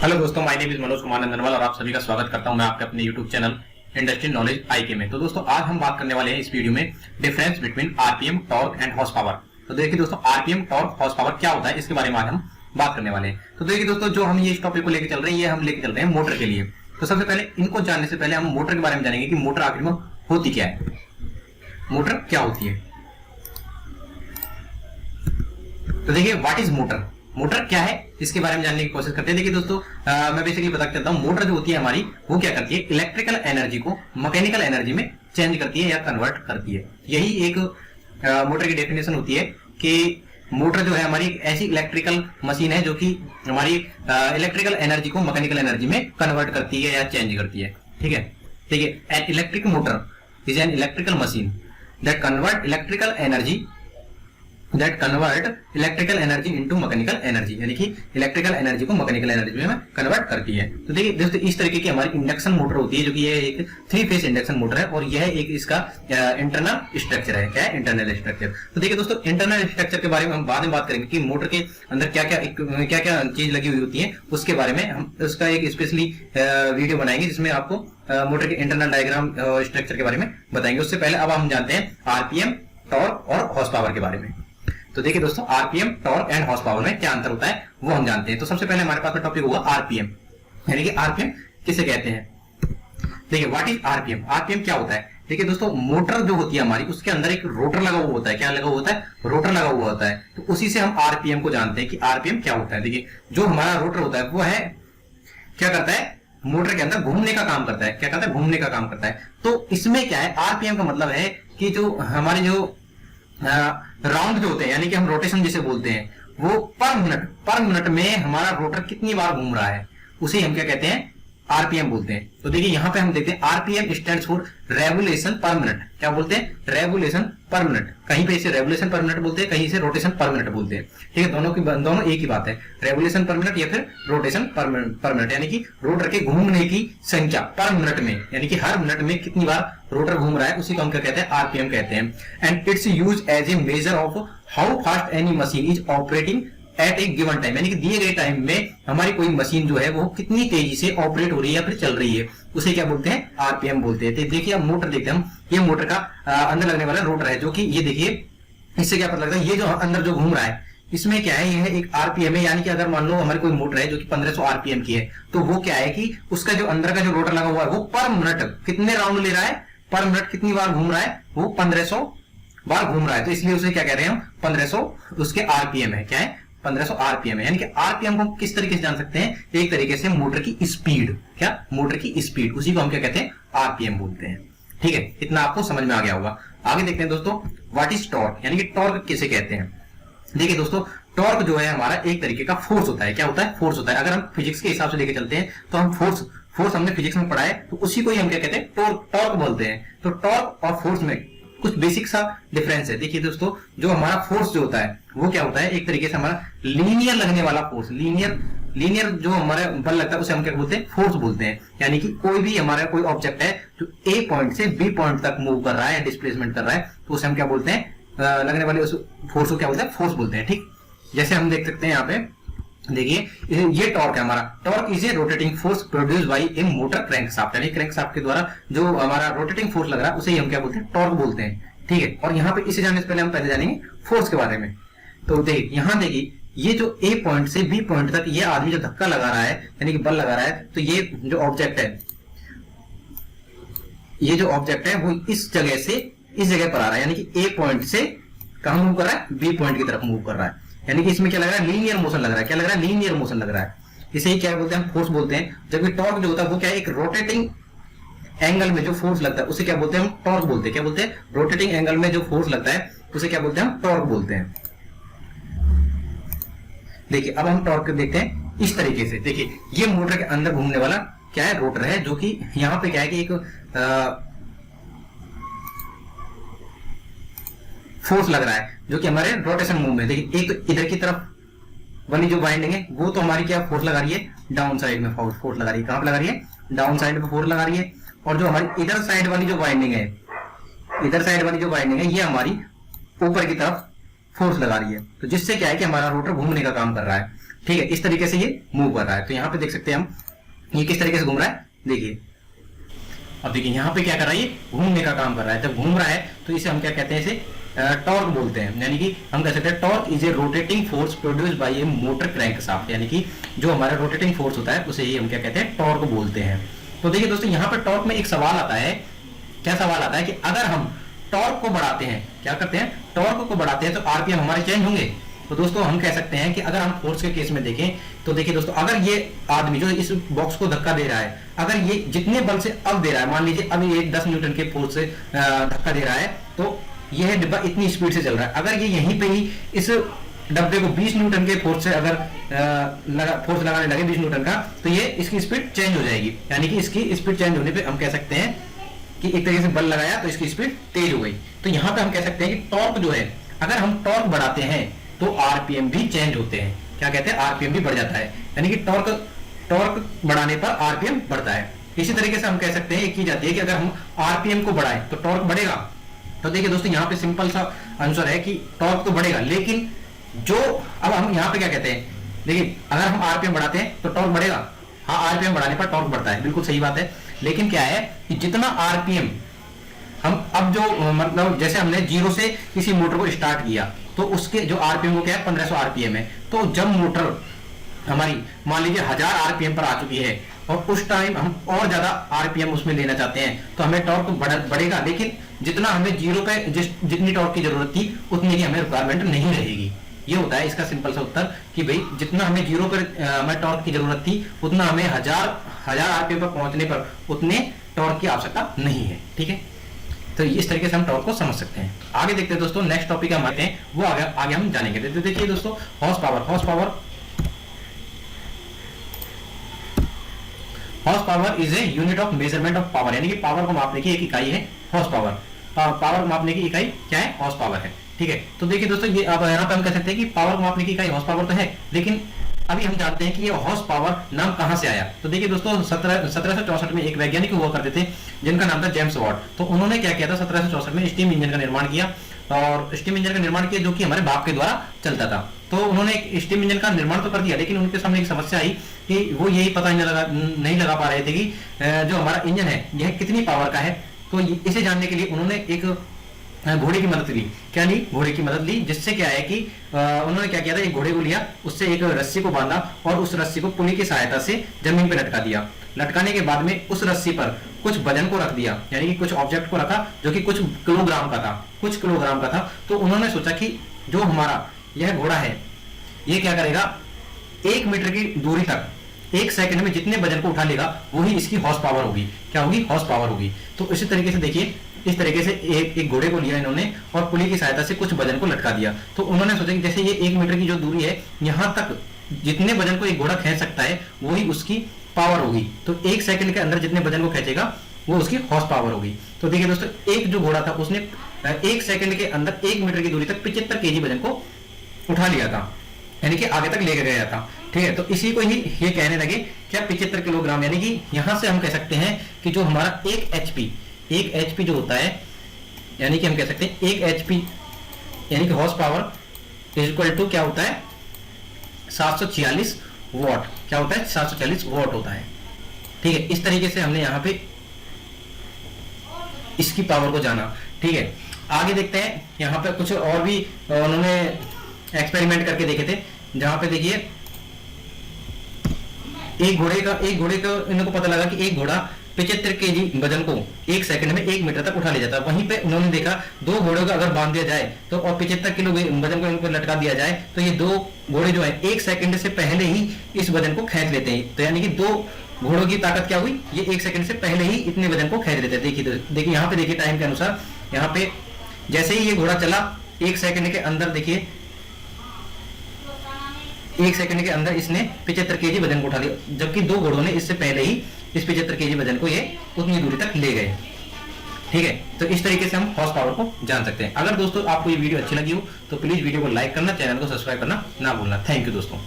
Hello दोस्तों, my name is Manoj Kumar Nandanwal और आप सभी का स्वागत करता हूं मैं आपके अपने यूट्यूब चैनल इंडस्ट्रियल नॉलेज आईके में। तो दोस्तों आज हम बात करने वाले हैं इस वीडियो में difference between RPM, torque and horse power. तो देखिए दोस्तों, आरपीएम, टॉर्क, हॉर्स पावर क्या होता है इसके बारे में आज हम बात करने वाले हैं। तो देखिए दोस्तों, जो हम ये इस टॉपिक को लेकर चल रहे हैं, ये हम लेकर चल रहे हैं मोटर के लिए। तो सबसे पहले इनको जानने से पहले हम मोटर के बारे में जानेंगे कि मोटर आखिर में होती क्या है, मोटर क्या होती है। तो देखिए, व्हाट इज मोटर, मोटर क्या है इसके बारे में जानने की कोशिश करते हैं। देखिए दोस्तों, मैं बेसिकली बता चलता हूं, मोटर जो होती है हमारी, वो क्या करती है, इलेक्ट्रिकल एनर्जी को मैकेनिकल एनर्जी में चेंज करती है या कन्वर्ट करती है। यही एक मोटर की डेफिनेशन होती है कि मोटर जो है हमारी ऐसी इलेक्ट्रिकल मशीन है जो कि हमारी इलेक्ट्रिकल एनर्जी को मैकेनिकल एनर्जी में कन्वर्ट करती है या चेंज करती है। ठीक है, देखिए, an electric motor is an electrical machine that convert electrical energy into mechanical energy, यानी कि इलेक्ट्रिकल एनर्जी को मैकेनिकल एनर्जी में कन्वर्ट करती है। तो देखिए दोस्तों, इस तरीके की हमारी इंडक्शन मोटर होती है, जो कि ये एक 3 फेज इंडक्शन मोटर है और यह एक इसका इंटरनल स्ट्रक्चर है। क्या है? Internal structure. तो देखिए दोस्तों, इंटरनल स्ट्रक्चर के बारे में हम बाद में बात करेंगे कि मोटर के अंदर क्या क्या चीज लगी हुई होती है, उसके बारे में हम उसका एक स्पेशली वीडियो बनाएंगे जिसमें आपको मोटर के इंटरनल डायग्राम स्ट्रक्चर के बारे में बताएंगे। उससे पहले अब हम जानते हैं आरपीएम, टॉर्क और हॉर्स पावर के बारे में। तो देखिए दोस्तों, RPM, torque and horse power में क्या अंतर होता है वो हम जानते हैं। तो सबसे पहले हमारे पास में टॉपिक होगा आरपीएम, यानी कि आरपीएम किसे कहते हैं। देखिए, व्हाट इज आरपीएम, आरपीएम क्या होता है। देखिए दोस्तों, मोटर जो होती है हमारी, उसके अंदर एक रोटर लगा हुआ होता है। क्या लगा हुआ होता है? रोटर लगा हुआ होता है। तो उसी से हम आरपीएम को जानते हैं कि आरपीएम क्या होता है। देखिए, जो हमारा रोटर होता है वो है क्या करता है, मोटर के अंदर घूमने का काम करता है। क्या करता है? घूमने का काम करता है। तो इसमें क्या है, आरपीएम का मतलब है कि जो हमारे जो राउंड जो होते हैं, यानी कि हम रोटेशन जिसे बोलते हैं, वो पर मिनट में हमारा रोटर कितनी बार घूम रहा है, उसे हम क्या कहते हैं, आरपीएम बोलते हैं। तो देखिए, यहां पे हम देखते हैं आरपीएम स्टैंड्स फॉर रेवोल्यूशन पर मिनट। क्या बोलते हैं? रेवोल्यूशन पर मिनट। कहीं पे इसे रेवोल्यूशन पर मिनट बोलते हैं, कहीं इसे रोटेशन पर मिनट बोलते हैं। ठीक है, दोनों एक ही बात है, रेवोल्यूशन पर मिनट या फिर रोटेशन पर मिनट, यानी कि रोटर के घूमने की संख्या पर मिनट में, यानी कि हर मिनट में कितनी बार रोटर घूम रहा है, उसी को हम क्या कहते हैं, आरपीएम कहते हैं। And its use as a measure of how fast any machine is operating at a given time, यानी कि दिए गए टाइम में हमारी कोई मशीन जो है वो कितनी तेजी से ऑपरेट हो रही है या फिर चल रही है, उसे क्या बोलते हैं, आरपीएम बोलते हैं। तो देखिए, अब मोटर देखते हैं हम, ये मोटर का अंदर लगने वाला रोटर है, जो कि ये देखिए, इससे क्या पता लगता है, ये जो अंदर जो घूम रहा है इसमें क्या है, यह एक आरपीएम है। यानी कि अगर मान लो हमारी कोई मोटर है जो कि 1500 आरपीएम की है, तो वो क्या है कि उसका जो अंदर का जो रोटर लगा हुआ है वो पर मिनट कितने राउंड ले रहा है, पर मिनट कितनी बार घूम रहा है, वो 1500 बार घूम रहा है। तो इसलिए उसे क्या कह रहे हैं हम, 1500 उसके आरपीएम है। क्या है? 1500 आरपीएम है। यानी कि आरपीएम को किस तरीके से जान सकते हैं, एक तरीके से मोटर की स्पीड। क्या? मोटर की स्पीड, उसी को हम क्या कहते हैं, आरपीएम बोलते हैं। ठीक है, इतना आपको समझ में आ गया होगा। आगे देखते हैं दोस्तों, व्हाट इज टॉर्क, यानी कि टॉर्क किसे कहते हैं। देखिए दोस्तों, टॉर्क जो है हमारा एक तरीके का फोर्स होता है। क्या होता है? फोर्स होता है। अगर हम फिजिक्स के हिसाब से लेके चलते हैं तो हम फोर्स हमने फिजिक्स में पढ़ा है, तो उसी को ही हम क्या कहते हैं, टॉर्क बोलते हैं। तो टॉर्क और फोर्स में कुछ बेसिक सा डिफरेंस है। देखिए दोस्तों, जो हमारा फोर्स जो होता है वो क्या होता है, एक तरीके से हमारा लीनियर लगने वाला फोर्स, लीनियर जो हमारा बल लगता है उसे हम क्या बोलते हैं, फोर्स बोलते हैं। यानी कि कोई भी हमारा कोई ऑब्जेक्ट है जो ए पॉइंट से बी पॉइंट तक मूव कर रहा है, डिस्प्लेसमेंट कर रहा है, तो उसे हम क्या बोलते हैं, लगने वाले उस फोर्स को क्या बोलते हैं, फोर्स बोलते हैं। ठीक, जैसे हम देख सकते हैं यहाँ पे, देखिए, ये टॉर्क है हमारा। Torque is a rotating force produced by A motor crankshaft, यानी क्रैंकशाफ्ट के द्वारा जो हमारा रोटेटिंग फोर्स लग रहा है उसे ही हम क्या बोलते हैं, टॉर्क बोलते हैं। ठीक है, और यहाँ पे इसे जानने से पहले हम पहले जानेंगे फोर्स के बारे में। तो देखिए, यहाँ देखिए, ये जो ए पॉइंट से बी पॉइंट तक ये आदमी जो धक्का लगा रहा है, यानी कि बल लगा रहा है, तो ये जो ऑब्जेक्ट है वो इस जगह से इस जगह पर आ रहा है, यानी कि ए पॉइंट से कहां मूव कर रहा है, बी पॉइंट की तरफ मूव कर रहा है। यानी कि इसमें क्या लग रहा है, लीनियर मोशन लग रहा है। क्या लग रहा है? लीनियर मोशन लग रहा है। इसे ही क्या बोलते हैं, हम फोर्स बोलते हैं। जबकि टॉर्क जो होता है वो क्या है, एक रोटेटिंग एंगल में जो फोर्स लगता है उसे क्या बोलते हैं, हम टॉर्क बोलते हैं। क्या बोलते हैं? रोटेटिंग एंगल में जो फोर्स लगता है उसे क्या बोलते हैं, हम टॉर्क बोलते हैं। देखिए, अब हम टॉर्क देखते हैं इस तरीके से। देखिए, ये मोटर के अंदर घूमने वाला क्या है, रोटर है, जो कि यहाँ पे क्या है कि एक फोर्स लग रहा है जो कि हमारे रोटेशन मूव में। देखिए, एक तो इधर की तरफ वाली जो वाइंडिंग है वो तो हमारी क्या फोर्स लगा रही है, डाउन साइड में फोर्स लगा रही है। कहां पे लगा रही है? डाउन साइड में फोर्स लगा रही है। और जो हमारी इधर साइड वाली जो वाइंडिंग है, ये हमारी ऊपर की तरफ फोर्स लगा रही है। तो जिससे क्या है कि हमारा रोटर घूमने का काम कर रहा है। ठीक है, इस तरीके से ये मूव कर रहा है। तो यहाँ पे देख सकते हैं हम ये किस तरीके से घूम रहा है, देखिए। अब देखिए यहाँ पे क्या कर रहा है, ये घूमने का काम कर रहा है। जब घूम रहा है तो इसे हम क्या कहते हैं, इसे टॉर्क बोलते हैं। यानी कि हम कह सकते हैं torque is a rotating force produced by A motor crankshaft. यानी कि जो हमारा रोटेटिंग फोर्स होता है उसे ही हम क्या कहते हैं, टॉर्क बोलते हैं। तो देखिए दोस्तों, यहाँ पर टॉर्क में एक सवाल आता है। क्या सवाल आता है कि अगर हम टॉर्क को बढ़ाते हैं, क्या करते हैं, टॉर्क को बढ़ाते हैं तो आरपीएम हमारे चेंज होंगे। तो दोस्तों हम कह सकते हैं कि अगर हम फोर्स के केस में देखें तो देखिए दोस्तों, अगर ये आदमी जो इस बॉक्स को धक्का दे रहा है, अगर ये जितने बल से अब दे रहा है, मान लीजिए अब ये 10 न्यूटन के फोर्स से धक्का दे रहा है, तो यह डिब्बा इतनी स्पीड से चल रहा है। अगर ये यहीं पे ही इस डब्बे को 20 न्यूटन के फोर्स से अगर फोर्स लगाने लगे 20 न्यूटन का, तो ये इसकी स्पीड चेंज हो जाएगी। यानी कि इसकी स्पीड चेंज होने पे हम कह सकते हैं कि एक तरीके से बल लगाया तो इसकी स्पीड तेज हो गई। तो यहाँ पे हम कह सकते हैं कि टॉर्क जो है, अगर हम टॉर्क बढ़ाते हैं तो आरपीएम भी चेंज होते हैं। क्या कहते हैं, आरपीएम भी बढ़ जाता है। यानी कि टॉर्क बढ़ाने पर आरपीएम बढ़ता है। इसी तरीके से हम कह सकते हैं की जाती है कि अगर हम आरपीएम को बढ़ाएं तो टॉर्क बढ़ेगा। तो देखिए दोस्तों, यहाँ पे सिंपल सा आंसर है कि टॉर्क तो बढ़ेगा, लेकिन जो अब हम यहाँ पे क्या कहते हैं, देखिए अगर हम आरपीएम बढ़ाते हैं तो टॉर्क बढ़ेगा। हाँ, आरपीएम बढ़ाने पर टॉर्क बढ़ता है, बिल्कुल सही बात है। लेकिन क्या है कि जितना आरपीएम हम अब जो मतलब जैसे हमने 0 से किसी मोटर को स्टार्ट किया तो उसके जो आरपीएम वो क्या है, 1500 आरपीएम है। तो जब मोटर हमारी मान लीजिए 1000 आरपीएम पर आ चुकी है और उस टाइम हम और ज्यादा आरपीएम उसमें लेना चाहते हैं तो हमें टॉर्क बढ़ेगा, लेकिन जितना हमें 0 पे जितनी टॉर्क की जरूरत थी उतनी की हमें रिक्वायरमेंट नहीं रहेगी। ये होता है इसका सिंपल सा उत्तर कि भाई जितना हमें 0 पर हमें टॉर्क की जरूरत थी उतना हमें 1000 आरपीएम पर पहुंचने पर उतने टॉर्क की आवश्यकता नहीं है। ठीक है, तो इस तरीके से हम टॉर्क को समझ सकते हैं। आगे देखते हैं दोस्तों, नेक्स्ट टॉपिक हम आते हैं, वो आगे हम जानेंगे। तो देखिए दोस्तों, horse power is a unit of measurement of power. यानी कि पावर को मापने की एक इकाई है हॉर्स पावर। पावर मापने की इकाई क्या है, हॉर्स पावर है। ठीक है, तो देखिए दोस्तों, ये अब यहाँ पे हम कह सकते हैं कि पावर को मापने की इकाई हॉर्स पावर तो है, लेकिन अभी हम जानते हैं कि ये हॉर्स पावर नाम कहां से आया। तो देखिए दोस्तों, 1764 में एक वैज्ञानिक हुआ करते थे जिनका नाम था जेम्स वाट। तो उन्होंने क्या किया था, 1764 में स्टीम इंजन का निर्माण किया, और स्टीम इंजन का निर्माण किया जो कि हमारे बाप के द्वारा चलता था। तो उन्होंने एक स्टीम इंजन का निर्माण तो कर दिया, लेकिन उनके सामने एक समस्या आई कि वो यही पता नहीं लगा पा रहे थे कि जो हमारा इंजन है यह कितनी पावर का है। तो इसे जानने के लिए उन्होंने एक घोड़े की मदद ली। क्या ली, घोड़े की मदद ली, जिससे क्या है कि उन्होंने क्या किया था, एक घोड़े को लिया, उससे एक रस्सी को बांधा और उस रस्सी को पुली की सहायता से जमीन पर लटका दिया। लटकाने के बाद में उस रस्सी पर कुछ वजन को रख दिया, यानी कि कुछ ऑब्जेक्ट को रखा जो कि कुछ किलोग्राम का था। तो उन्होंने सोचा कि जो हमारा यह घोड़ा है ये क्या करेगा, 1 मीटर की दूरी तक 1 सेकंड में जितने वजन को उठा लेगा वही इसकी हॉर्स पावर होगी। क्या होगी, हॉर्स पावर होगी। तो इसी तरीके से देखिए, इस तरीके से एक घोड़े को लिया इन्होंने और पुली की सहायता से कुछ वजन को लटका दिया। तो उन्होंने सोचा कि जैसे ये 1 मीटर की जो दूरी है, यहाँ तक जितने वजन को एक घोड़ा खींच सकता है वही उसकी पावर होगी। तो 1 सेकंड के अंदर जितने वजन को खींचेगा वो उसकी हॉर्स पावर होगी। तो देखिए दोस्तों, एक जो घोड़ा था उसने 1 सेकंड के अंदर 1 मीटर की दूरी तक 75 केजी वजन को उठा लिया था, यानी कि आगे तक लेकर गया था। ठीक है, तो इसी को ही ये कहने लगे क्या, 75 किलोग्राम। यानी कि यहां से हम कह सकते हैं कि जो हमारा 1 एचपी जो होता है, यानी कि हम कह सकते हैं 1 एचपी यानी कि horse power is equal to क्या होता है, 746 वॉट। क्या होता है, 746 वॉट होता है। ठीक है, इस तरीके से हमने यहाँ पे इसकी पावर को जाना। ठीक है, आगे देखते हैं, यहाँ पे कुछ और भी उन्होंने एक्सपेरिमेंट करके देखे थे, जहां पे देखिए एक घोड़े का इनको पता लगा कि एक घोड़ा 75 केजी वजन को 1 सेकंड में 1 मीटर तक उठा ले जाता है। वहीं पे उन्होंने देखा 2 घोड़ों को अगर बांध दिया जाए तो और 75 किलो वजन को इनको लटका दिया जाए तो ये 2 घोड़े जो है 1 सेकंड से पहले ही इस वजन को खींच लेते हैं। तो यानी कि 2 घोड़ों की ताकत क्या हुई, ये 1 सेकंड से पहले ही इतने वजन को खींच लेते हैं। देखिए यहाँ पे देखिए टाइम के अनुसार, यहाँ पे जैसे ही ये घोड़ा चला 1 सेकंड के अंदर, देखिए 1 सेकंड के अंदर इसने 75 केजी वजन को उठा लिया, जबकि 2 घोड़ों ने इससे पहले ही इस 75 केजी वजन को ये उतनी दूरी तक ले गए। ठीक है, तो इस तरीके से हम हॉर्स पावर को जान सकते हैं। अगर दोस्तों आपको ये वीडियो अच्छी लगी हो तो प्लीज वीडियो को लाइक करना, चैनल को सब्सक्राइब करना ना भूलना। थैंक यू दोस्तों।